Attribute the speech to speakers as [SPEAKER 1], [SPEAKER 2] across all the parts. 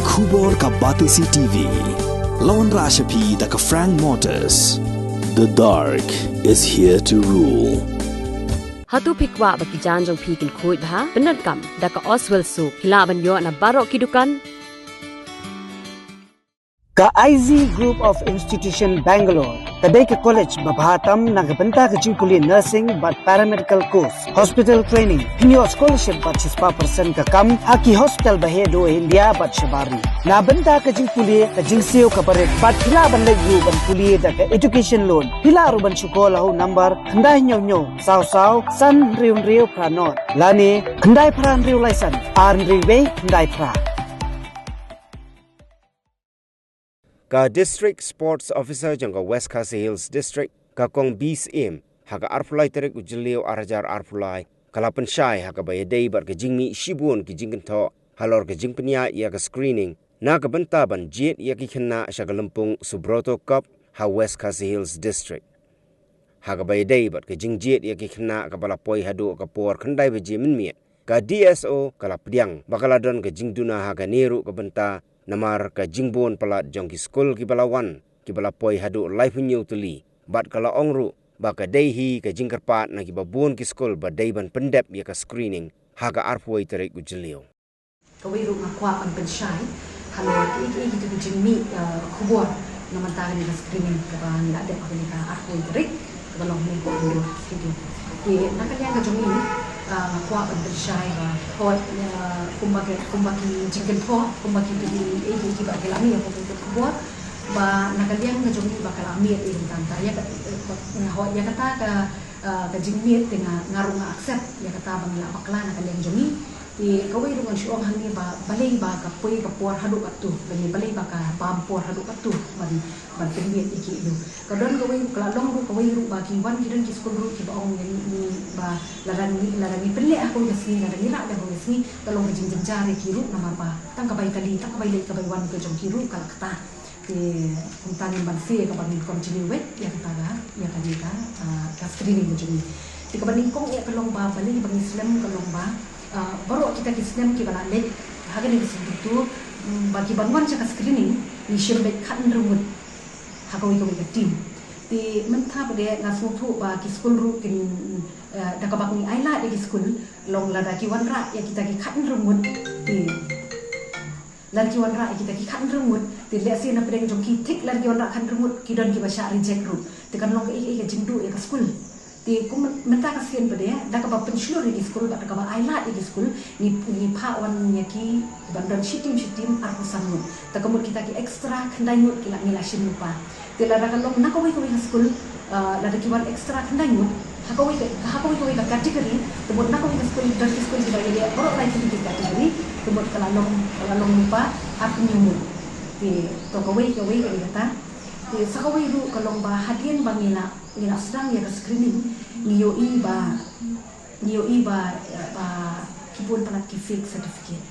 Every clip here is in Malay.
[SPEAKER 1] Khubor ka Batisi TV. Lawan Rashapi da ka Frank Motors. The dark is here to rule.
[SPEAKER 2] Hatu pikwa baki janjong pikin kuit ha benar kam da ka Oswell Soup hilaban yo na barok kidukan
[SPEAKER 3] ka IZ Group of Institution Bangalore kadai ke college babhatam nagabanta ka jingkuli nursing but paramedical course hospital training hinyo scholarship but 6% ka kam haki hospital bahedo India but shabari na banta ka jingkuli ka jingseo ka paret but hila ban legu ban kuli da ka education loan hila ruban chukola ho number khandai nyo saw san riu pranot lani khandai pran riu laisan ar riwe khandai pra
[SPEAKER 4] ka District Sports Officer jangka West Khasi Hills District ka kong bis im haka arpulai terik ujilio arajar arpulai kalapan syai haka bayadei bar ke jingmi shibun ki jingken tho halor ke jingpenya ya ka screening na ka bentaban jet ya ki kena sya lempung Subroto Cup ha West Khasi Hills District haka bayadei bar ke jingjet ya ki kena ka balapoi hadu ka por kendai beji menmiet ka DSO kala pediang bakaladon ke jingduna haka neru ka benta namar ka jingbon palat jong ki skul ki balawan ki balapoi hadu life new tuli bat kala ongru ba ka deihi ka jingkerpat na ki babun ki skul ba deiban pendep ya ka screening haga arpoi terik ujilio
[SPEAKER 5] kawai ru ngakwa ang pensyai halo iki tu jingmi kubor naman ta ni screening ka ba ni ade pa ni ka arpoi terik ka balong ni ko ndo studio ki nakanya ka jongi kuat bersyai kuat kumbaki jingken po kumbaki di ki ba kelami yang pokok kuat ba nakaliang ka jongi ba kelami itu tanta ya ya kata ka jingmi dengan ngarung accept ya kata bang la bakla nakaliang jongi di kawai dengan syuang hani ba balai ba ka poi ka por hadu atu bani balai ba ka pampor hadu atu ban pendiet iki itu kadon kawai kelalong ru kawai ru ba ki wan kidan ki skul ru ki ba ong ni ba larang pelle aku yasni larang ira da ho yasni tolong jing jare ki ru nama ba tang ka bai kali tang ka bai le ka bai wan ke jong ki ru kala kata di kuntan ban fe ka ban continue wet ya kata ga ya tadi ka screening jong di ka ban kong ya kalong ba balai bang Islam kalong ba baru kita kisnem ki bala lek hagen ni situ bagi bangun cak screening ni shembek kan rumut hagawi ko ka team di mentha bade ngasu thu ba ki school ru kin da ka bakni aila di school long lada ki wanra ya kita ki kan rumut di lagi wanra kita ki kan rumut di lesi na pedeng jong ki tik lagi wanra kan rumut ki don ki basha reject ru tekan long ke jingdu ya ka school di ku menta kasian bade da ka ba pensyur di school ba ka ba aila di school ni pa wan nyaki bandan shitim aku sangut ta kamut kita ki extra khandai mut ki la mila shin lupa te la ka long na ko wi school la da ki wan extra khandai mut ha ko wi ka category te mut na ko wi school dan school ki ba ye boro lai ki category te mut kala long lupa aku nyumut di to ko wi ka kata di sakawai ru kalong ba hadian bangila ngila sedang ya ke screening niyo iba kibun palat ki fake certificate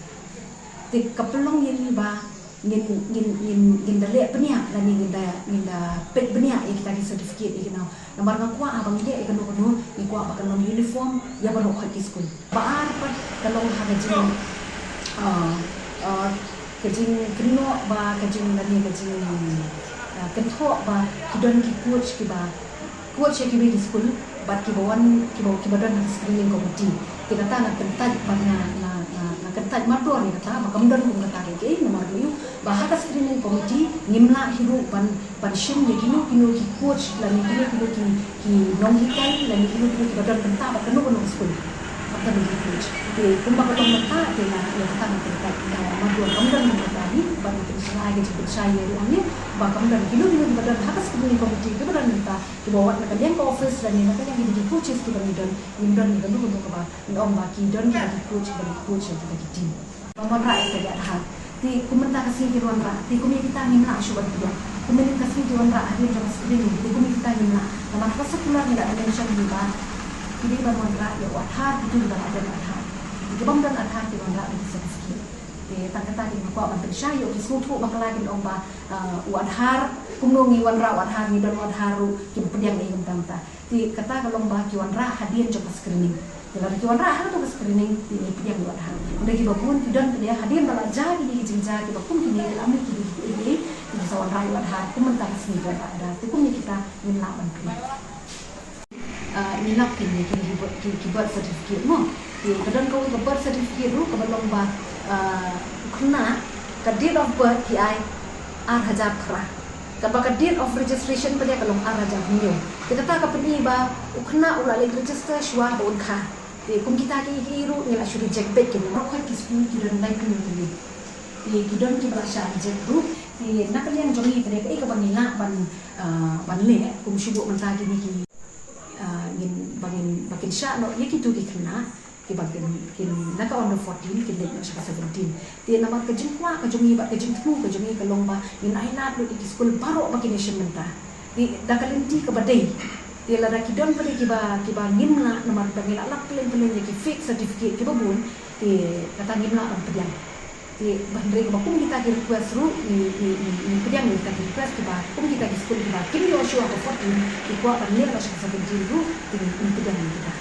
[SPEAKER 5] te kapelong yen ba ngin dale penia la nginda pet penia ya kita ki certificate ikina namar ngakwa abang dia ikano ni kwa ba kalong uniform ya ba nok ki school ba ar pa kalong hagajin kajing krino ba kajing lani kajing kentok ba kidon ki coach ki bi di school bat ki bawan ki badan screening committee kita tana kentaj bana na kentaj mador ni kata ba kamdan ko kata ke nomor 2 ba haka screening committee nimla hiru ban shin ni kino ki coach lani kino ki nong hikai lani kino ki badan kenta ba keno school apa ni coach te kumba ko mata te na ya kata na kentaj mador kamdan ko kata ni ba ni saya ke saya ni ba kamdan kino badan haka screening committee ke badan kita ki bawa na kalian ke office dan ni kalian di coaches ki bani don nimdan ni kanu ko ba ndom ba ki don ki coach bani coach kita ki team nomor ra ite ga ha ti kumenta kasi ki ron ra ti kumi kita ni na shubat dia kumi kasi ki ron ra hari jam screening ti kumi kita ni na nama ka sekolah ni da mention ni ba kini ba ron ra ya wa ha itu ba ada ha ti bang dan ha ti ron ra di certificate tangkata di ko ban pensya yo ki sutu bakalagi omba wadhar kumnongi wanra wadhar ni dan wadharu ki pediang ni tanta ti kata kalau ba ki wanra hadian jok screening Kalau kita orang tu screening di yang luar hal. Udah kita pun tidak dia hadir belajar ini jinja kita pun kini dalam ini kita seorang rakyat luar hal. Kita mentah sini ada. Kita pun kita minlaban kini. Minlap kini birth certificate mo. Kadang kau ke birth certificate ru kebalong ba kena ke date of birth ki ai Hajar Kra. Kapag date of registration pa dia kalong Hajar Hunyo. Kita tak kapani ba ukna ulale register shwa bon kha. Kung kita kikiru nila siya reject back kini mo kay kispu kiran dai kini kini. Kidon ki ba siya reject group. Nakalian jongi pa dia ka bangila ban le kung subo man ta kini ki bagin siya no yaki tu kena bagin naka on the 14 kin date siya 17 ti naman ka jingwa ka jungi ba ka jingtu ka jungi ka longba in ay na lo di school baro bagin siya menta ti dakalenti ka baday ti lara kidon pa kiba ngimla naman pagila lak plen yaki fake certificate kiba bun ti kata ngimla ang pediang ti bandre ka kung kita ki request ru ni pediang ni ka request kiba kung kita ki school kiba kini yo show ako 14 ikuha pa nila siya 17 ru ti pediang kita